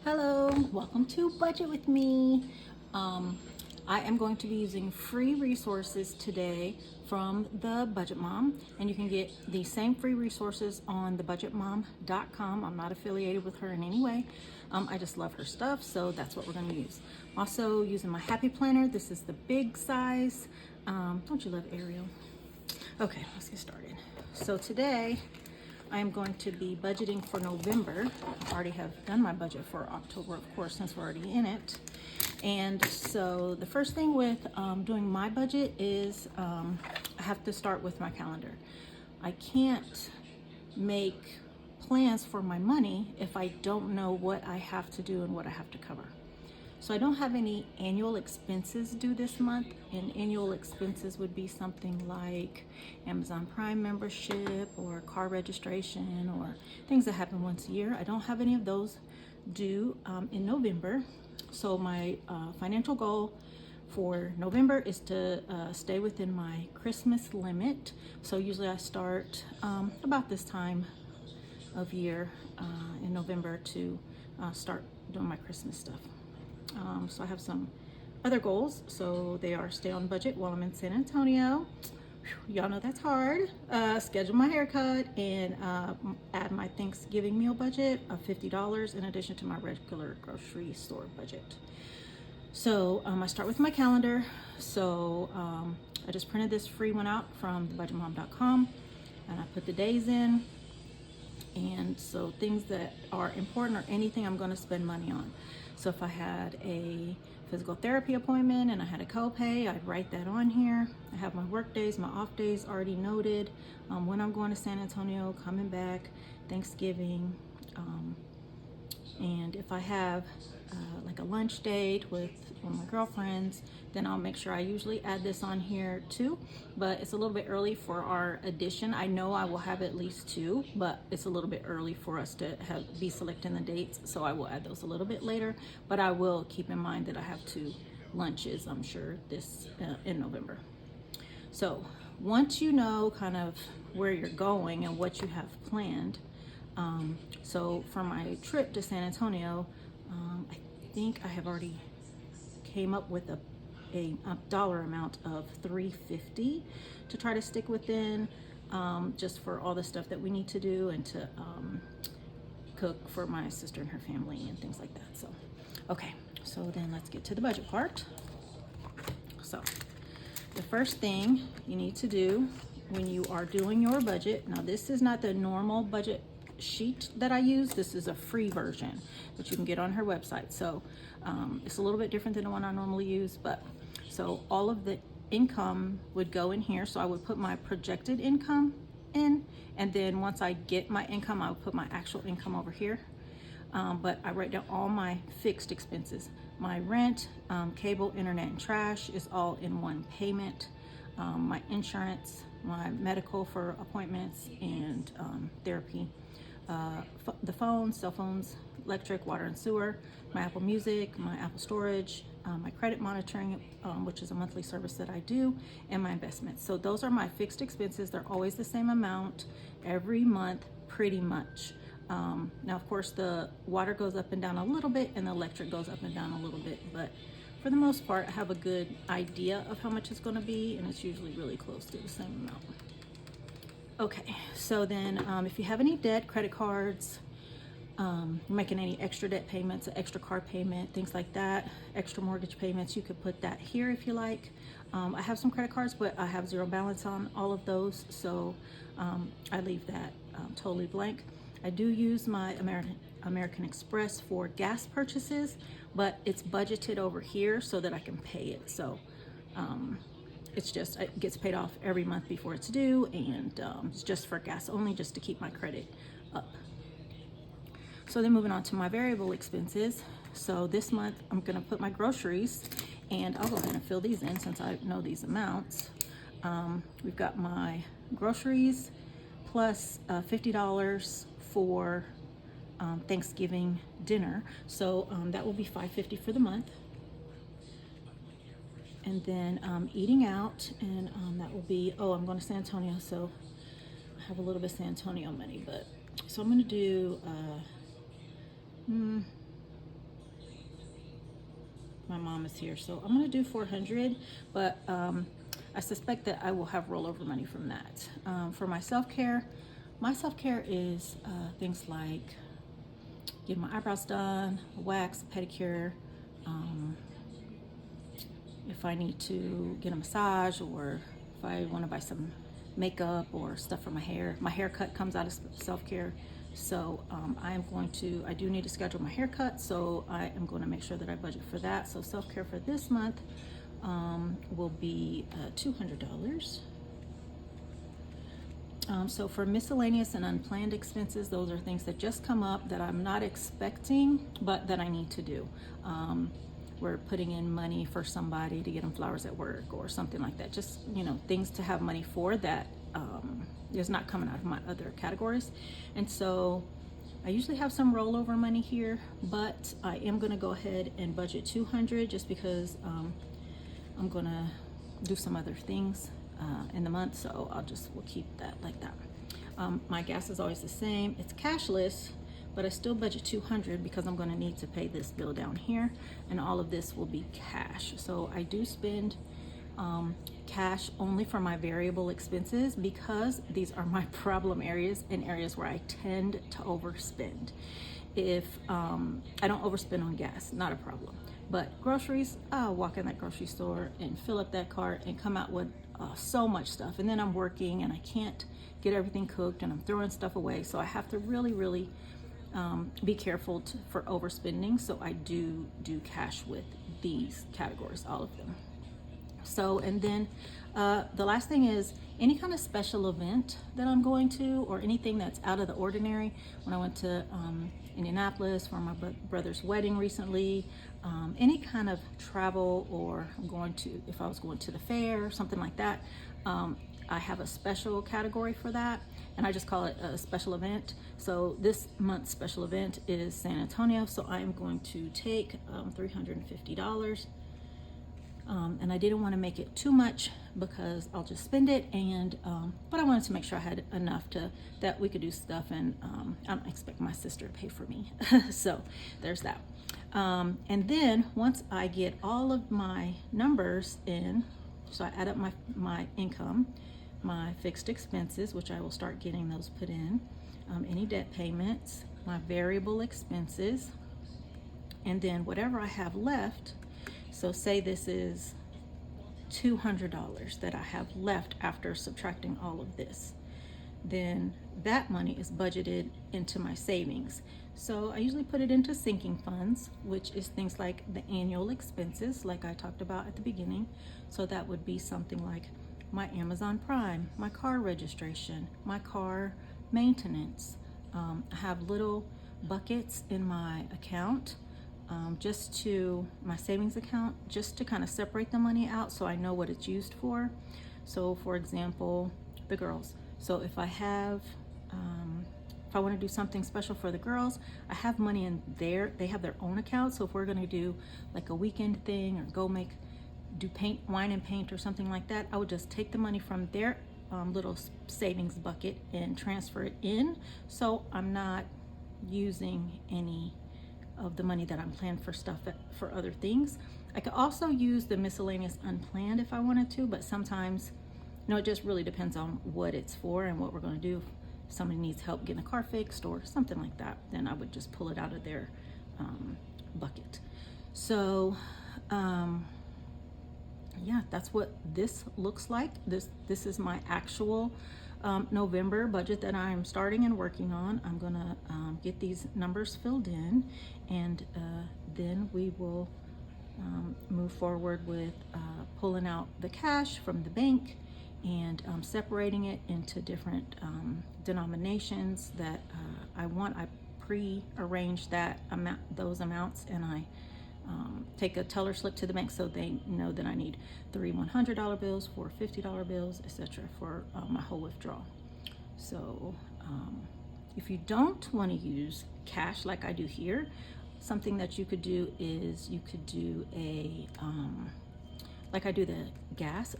Hello, welcome to Budget with Me. I am going to be using free resources today from the Budget Mom, and you can get the same free resources on thebudgetmom.com. I'm not affiliated with her in any way. I just love her stuff, so that's what we're going to use. Also, using my Happy Planner. This is the big size. Don't you love Ariel? Okay, let's get started. So today, I am going to be budgeting for November. I already have done my budget for October, of course, since we're already in it. And so the first thing with doing my budget is I have to start with my calendar. I can't make plans for my money if I don't know what I have to do and what I have to cover. So I don't have any annual expenses due this month, and annual expenses would be something like Amazon Prime membership or car registration or things that happen once a year. I don't have any of those due in November. So my financial goal for November is to stay within my Christmas limit. So usually I start about this time of year in November to start doing my Christmas stuff. So I have some other goals. So they are stay on budget while I'm in San Antonio. Y'all know that's hard. Schedule my haircut and add my Thanksgiving meal budget of $50 in addition to my regular grocery store budget. So I start with my calendar. So I just printed this free one out from thebudgetmom.com and I put the days in. And so things that are important or anything I'm going to spend money on. So if I had a physical therapy appointment and I had a copay, I'd write that on here. I have my work days, my off days already noted, when I'm going to San Antonio, coming back, Thanksgiving, and if I have like a lunch date with one of my girlfriends, then I'll make sure I usually add this on here too, but it's a little bit early for our addition. I know I will have at least two, but it's a little bit early for us to be selecting the dates, so I will add those a little bit later, but I will keep in mind that I have two lunches, I'm sure, this in November. So once you know kind of where you're going and what you have planned, so for my trip to San Antonio, I think I have already came up with a dollar amount of $350 to try to stick within, just for all the stuff that we need to do and to cook for my sister and her family and things like that. So, okay, so then let's get to the budget part. So the first thing you need to do when you are doing your budget, now this is not the normal budget sheet that I use. This is a free version that you can get on her website. So it's a little bit different than the one I normally use, but so all of the income would go in here. So I would put my projected income in, and then once I get my income, I would put my actual income over here. But I write down all my fixed expenses. My rent, cable, internet, and trash is all in one payment. My insurance, my medical for appointments and therapy, the phones, cell phones, electric, water, and sewer, my Apple Music, my Apple Storage, my credit monitoring, which is a monthly service that I do, and my investments. So those are my fixed expenses. They're always the same amount every month, pretty much. Now, of course, the water goes up and down a little bit, and the electric goes up and down a little bit, but for the most part, I have a good idea of how much it's going to be, and it's usually really close to the same amount. Okay, so then if you have any debt, credit cards, making any extra debt payments, an extra car payment, things like that, extra mortgage payments, you could put that here if you like. I have some credit cards, but I have zero balance on all of those, so I leave that totally blank. I do use my American Express for gas purchases, but it's budgeted over here so that I can pay it. So it gets paid off every month before it's due, and it's just for gas only, just to keep my credit up. So then moving on to my variable expenses. So this month I'm gonna put my groceries, and I'll go ahead and fill these in since I know these amounts. We've got my groceries plus $50 for Thanksgiving dinner. So that will be $550 for the month. And then eating out, and that will be, I'm going to San Antonio, so I have a little bit of San Antonio money, but so I'm going to do my mom is here. So I'm gonna do 400, but I suspect that I will have rollover money from that. For my self-care is things like getting my eyebrows done, a wax, a pedicure, if I need to get a massage, or if I want to buy some makeup or stuff for my hair. My haircut comes out of self-care. So I do need to schedule my haircut, so I am going to make sure that I budget for that. So self-care for this month will be $200. So for miscellaneous and unplanned expenses, those are things that just come up that I'm not expecting, but that I need to do. We're putting in money for somebody to get them flowers at work or something like that. Just, things to have money for that is not coming out of my other categories. And so I usually have some rollover money here, but I am going to go ahead and budget 200 just because I'm going to do some other things in the month. So we'll keep that like that. My gas is always the same. It's cashless, but I still budget 200 because I'm going to need to pay this bill down here, and all of this will be cash. So I do spend cash only for my variable expenses because these are my problem areas and areas where I tend to overspend. If I don't overspend on gas, not a problem. But groceries, I'll walk in that grocery store and fill up that cart and come out with so much stuff. And then I'm working and I can't get everything cooked and I'm throwing stuff away. So I have to really be careful for overspending. So I do cash with these categories, all of them. So, and then the last thing is any kind of special event that I'm going to, or anything that's out of the ordinary. When I went to Indianapolis for my brother's wedding recently, any kind of travel, or if I was going to the fair or something like that, I have a special category for that, and I just call it a special event. So this month's special event is San Antonio, so I'm going to take $350. And I didn't want to make it too much because I'll just spend it, but I wanted to make sure I had enough that we could do stuff, and I don't expect my sister to pay for me. So there's that. And then once I get all of my numbers in, so I add up my income, my fixed expenses, which I will start getting those put in, any debt payments, my variable expenses, and then whatever I have left. So say this is $200 that I have left after subtracting all of this. Then that money is budgeted into my savings. So I usually put it into sinking funds, which is things like the annual expenses, like I talked about at the beginning. So that would be something like my Amazon Prime, my car registration, my car maintenance. I have little buckets in my account, my savings account, just to kind of separate the money out so I know what it's used for. So for example, the girls. So if I want to do something special for the girls, I have money in there. They have their own account. So if we're going to do like a weekend thing or do wine and paint or something like that, I would just take the money from their little savings bucket and transfer it in. So I'm not using any of the money that I'm planned for for other things. I could also use the miscellaneous unplanned if I wanted to, but sometimes, it just really depends on what it's for and what we're going to do. If somebody needs help getting a car fixed or something like that, then I would just pull it out of their bucket. So yeah, that's what this looks like. This is my actual November budget that I'm starting and working on. I'm gonna get these numbers filled in, and then we will move forward with pulling out the cash from the bank and separating it into different denominations that I want. I pre-arrange those amounts, and I take a teller slip to the bank so they know that I need 3 $100 bills, 4 $50 bills, etc. for my whole withdrawal. So if you don't want to use cash like I do here, something that you could do is you could do like I do the gas,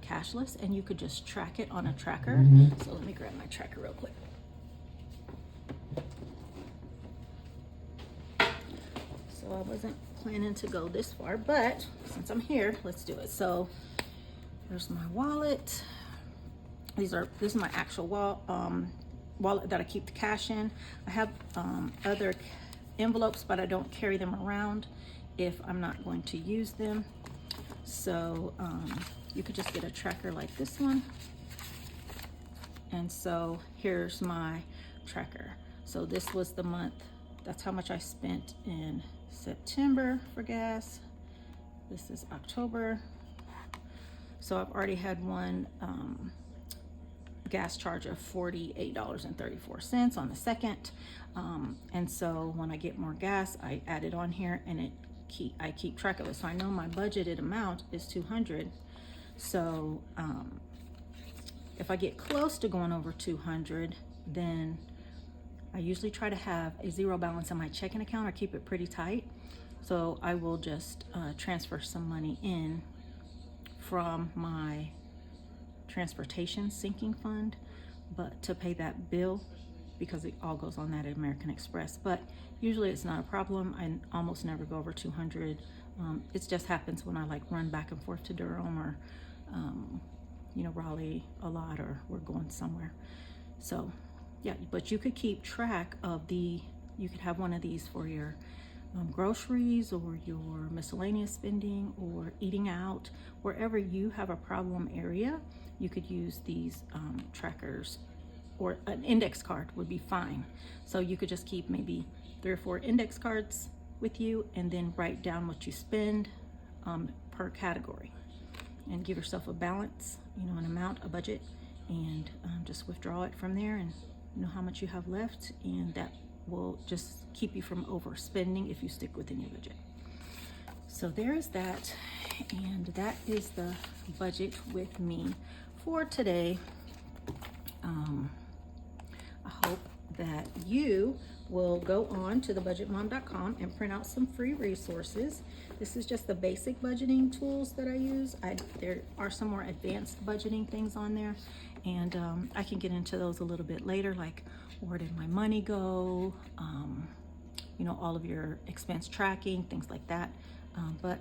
cashless, and you could just track it on a tracker. So let me grab my tracker real quick. So So I wasn't planning to go this far, but since I'm here, let's do it. So there's my wallet. This is my actual wallet that I keep the cash in. I have other envelopes, but I don't carry them around if I'm not going to use them. So you could just get a tracker like this one. And so here's my tracker. So this was the month. That's how much I spent in September for gas. This is October. So I've already had one gas charge of $48.34 on the 2nd. And so when I get more gas, I add it on here, and I keep track of it. So I know my budgeted amount is $200. So if I get close to going over $200, then I usually try to have a zero balance in my checking account or keep it pretty tight. So I will just transfer some money in from my transportation sinking fund, but to pay that bill, because it all goes on that American Express. But usually it's not a problem. I almost never go over 200. It just happens when I like run back and forth to Durham or Raleigh a lot, or we're going somewhere. So yeah, but you could keep track of you could have one of these for your groceries or your miscellaneous spending or eating out. Wherever you have a problem area, you could use these trackers, or an index card would be fine. So you could just keep maybe 3 or 4 index cards with you, and then write down what you spend per category, and give yourself a balance, an amount, a budget, and just withdraw it from there and know how much you have left, and that will just keep you from overspending if you stick within your budget. So there is that, and that is the budget with me for today. I hope that you will go on to thebudgetmom.com and print out some free resources. This is just the basic budgeting tools that I use. There are some more advanced budgeting things on there, and I can get into those a little bit later, like where did my money go, all of your expense tracking, things like that. But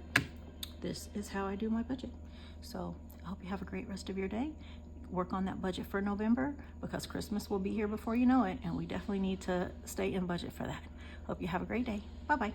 this is how I do my budget. So I hope you have a great rest of your day. Work on that budget for November, because Christmas will be here before you know it, and we definitely need to stay in budget for that. Hope you have a great day. Bye-bye.